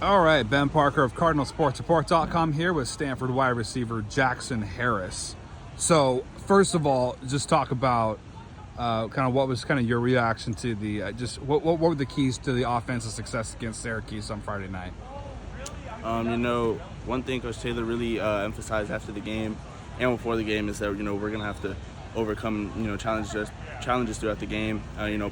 All right, Ben Parker of CardinalSportsReport.com here with Stanford wide receiver Jackson Harris. So, first of all, just talk about kind of what was kind of your reaction to the what were the keys to the offensive success against Syracuse on Friday night? One thing Coach Taylor really emphasized after the game and before the game is that we're gonna have to overcome challenges throughout the game.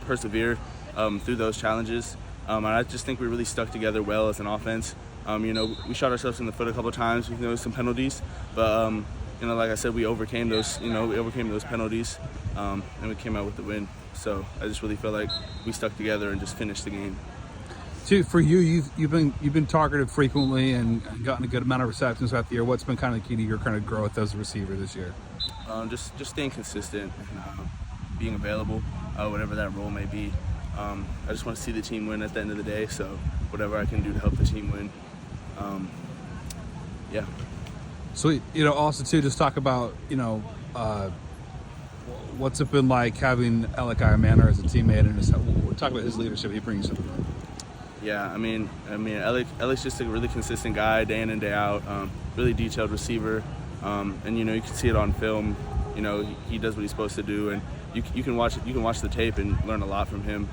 Persevere through those challenges. And I just think we really stuck together well as an offense. We shot ourselves in the foot a couple of times with some penalties, but like I said, we overcame those. We overcame those penalties, and we came out with the win. So I just really feel like we stuck together and just finished the game. Too, for you, you've been targeted frequently and gotten a good amount of receptions throughout the year. What's been kind of the key to your kind of growth as a receiver this year? Just staying consistent and being available, whatever that role may be. I just want to see the team win at the end of the day, so whatever I can do to help the team win. Yeah. Sweet. Also too, just talk about what's it been like having Alec Manor as a teammate, and we'll talk about his leadership he brings to the room. Yeah, I mean, Alec's just a really consistent guy, day in and day out. Really detailed receiver, and you can see it on film. He does what he's supposed to do, and you can watch the tape and learn a lot from him.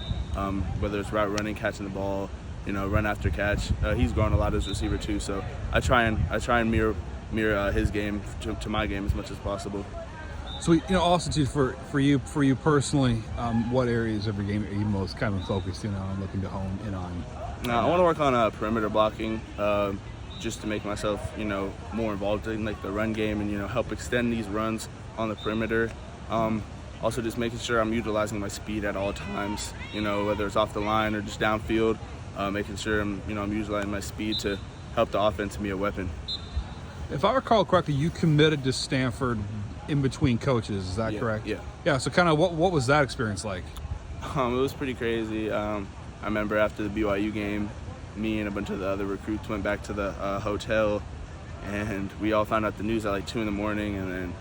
Whether it's route running, catching the ball, run after catch. He's grown a lot as a receiver too. So I try and mirror his game to my game as much as possible. So also too, for you personally, what areas of your game are you most kind of focused on, looking to hone in on? I want to work on perimeter blocking, just to make myself more involved in like the run game and help extend these runs on the perimeter. Also just making sure I'm utilizing my speed at all times, whether it's off the line or just downfield, making sure I'm utilizing my speed to help the offense be a weapon. If I recall correctly, you committed to Stanford in between coaches, is that correct? Yeah. Yeah, so kind of what was that experience like? It was pretty crazy. I remember after the BYU game, me and a bunch of the other recruits went back to the hotel, and we all found out the news at like 2 a.m, and then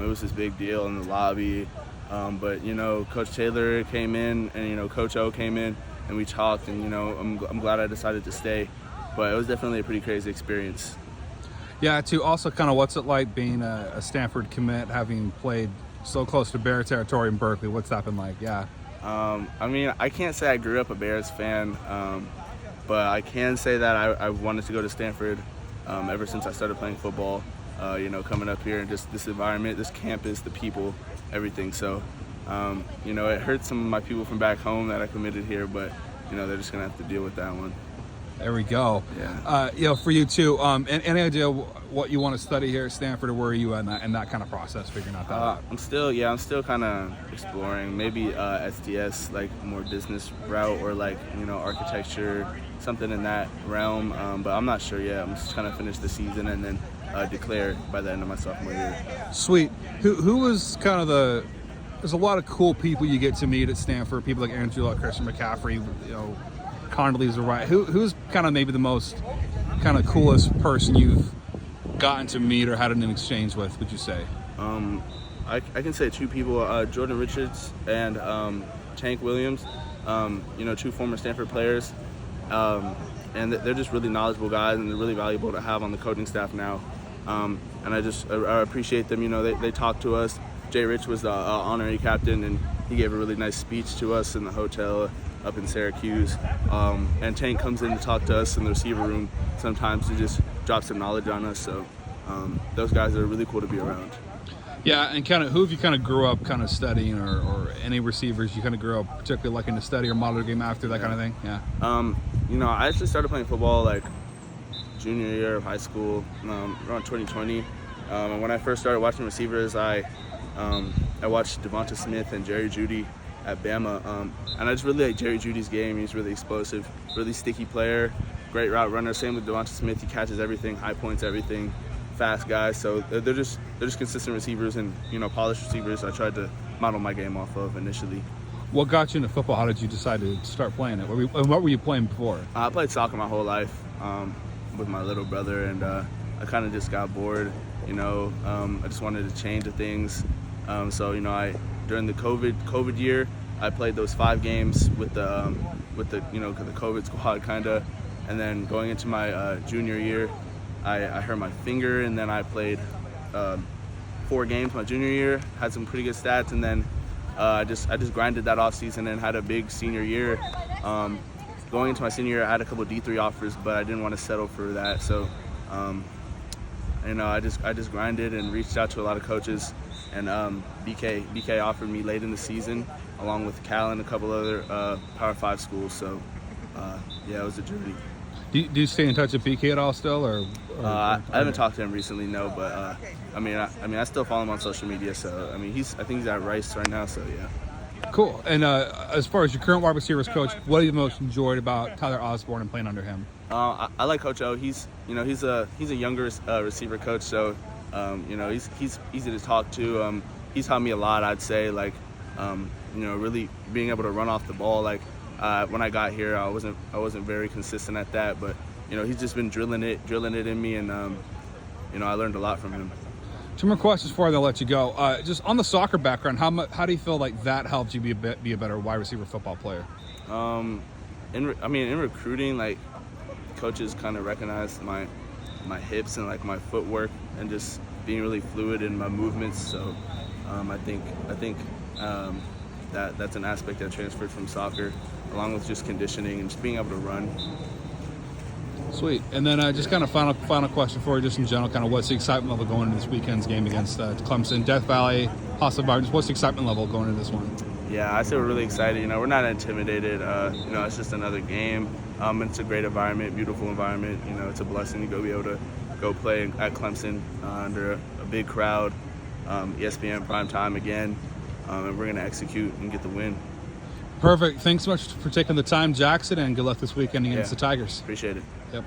it was this big deal in the lobby. But Coach Taylor came in, and Coach O came in, and we talked, and I'm glad I decided to stay. But it was definitely a pretty crazy experience. Yeah, too. Also, kind of what's it like being a Stanford commit, having played so close to Bear territory in Berkeley? What's that been like? Yeah. I can't say I grew up a Bears fan, but I can say that I wanted to go to Stanford ever since I started playing football. Coming up here and just this environment, this campus, the people, everything. So, it hurt some of my people from back home that I committed here, but they're just gonna have to deal with that one. There we go. Yeah. For you too. Any idea what you want to study here at Stanford, or where are you in that kind of process, figuring out that out? I'm still kind of exploring. Maybe SDS, like more business route, or like architecture, something in that realm. But I'm not sure yet. I'm just trying to finish the season and then declare by the end of my sophomore year. Sweet. Who was kind of there's a lot of cool people you get to meet at Stanford. People like Angela, Christian McCaffrey, Condoleezza Rice. Who's kind of maybe the most kind of coolest person you've gotten to meet or had an exchange with, would you say? I can say 2 people, Jordan Richards and Tank Williams, 2 former Stanford players. And they're just really knowledgeable guys, and they're really valuable to have on the coaching staff now. And I appreciate them. They talked to us. Jay Rich was the honorary captain, and he gave a really nice speech to us in the hotel up in Syracuse. And Tank comes in to talk to us in the receiver room sometimes to just drop some knowledge on us. So those guys are really cool to be around. Yeah, and kind of who have you kind of grew up kind of studying, or any receivers you kind of grew up particularly liking to study or model the game after, that kind of thing? Yeah. I actually started playing football like junior year of high school, around 2020. And when I first started watching receivers, I watched Devonta Smith and Jerry Jeudy at Bama, and I just really like Jerry Jeudy's game. He's really explosive, really sticky player, great route runner. Same with Devonta Smith. He catches everything, high points everything, fast guys. So they're just consistent receivers and polished receivers. I tried to model my game off of initially. What got you into football? How did you decide to start playing it? What were you playing before? I played soccer my whole life with my little brother, and I kind of just got bored. I just wanted to change the things. So during the COVID year, I played those 5 games with the the COVID squad kind of, And then going into my junior year, I hurt my finger, and then I played 4 games my junior year, had some pretty good stats, and then I just grinded that off season and had a big senior year. Going into my senior year, I had a couple D3 offers, but I didn't want to settle for that. So, I just grinded and reached out to a lot of coaches, and BK offered me late in the season, along with Cal and a couple other Power 5 schools. So, it was a journey. Do you stay in touch with BK at all still, or I haven't talked to him recently, no. But I still follow him on social media. So I think he's at Rice right now. So yeah. Cool. And as far as your current wide receivers coach, what have you most enjoyed about Tyler Osborne and playing under him? I like Coach O. He's a younger receiver coach, so he's easy to talk to. He's taught me a lot, I'd say, really being able to run off the ball. When I got here, I wasn't very consistent at that, but he's just been drilling it in me, and I learned a lot from him. 2 more questions before I let you go. Just on the soccer background, how do you feel like that helped you be a better wide receiver football player? In recruiting, coaches kind of recognized my hips and my footwork and just being really fluid in my movements. So I think that's an aspect that transferred from soccer, along with just conditioning and just being able to run. Sweet. And then just kind of final question for you, just in general, kind of what's the excitement level going into this weekend's game against Clemson, Death Valley, hostile environment? What's the excitement level going into this one? Yeah, I say we're really excited. We're not intimidated. It's just another game. It's a great environment, beautiful environment. It's a blessing to be able to go play at Clemson under a big crowd, ESPN prime time again, and we're going to execute and get the win. Perfect. Thanks so much for taking the time, Jackson, and good luck this weekend against the Tigers. Appreciate it. Yep.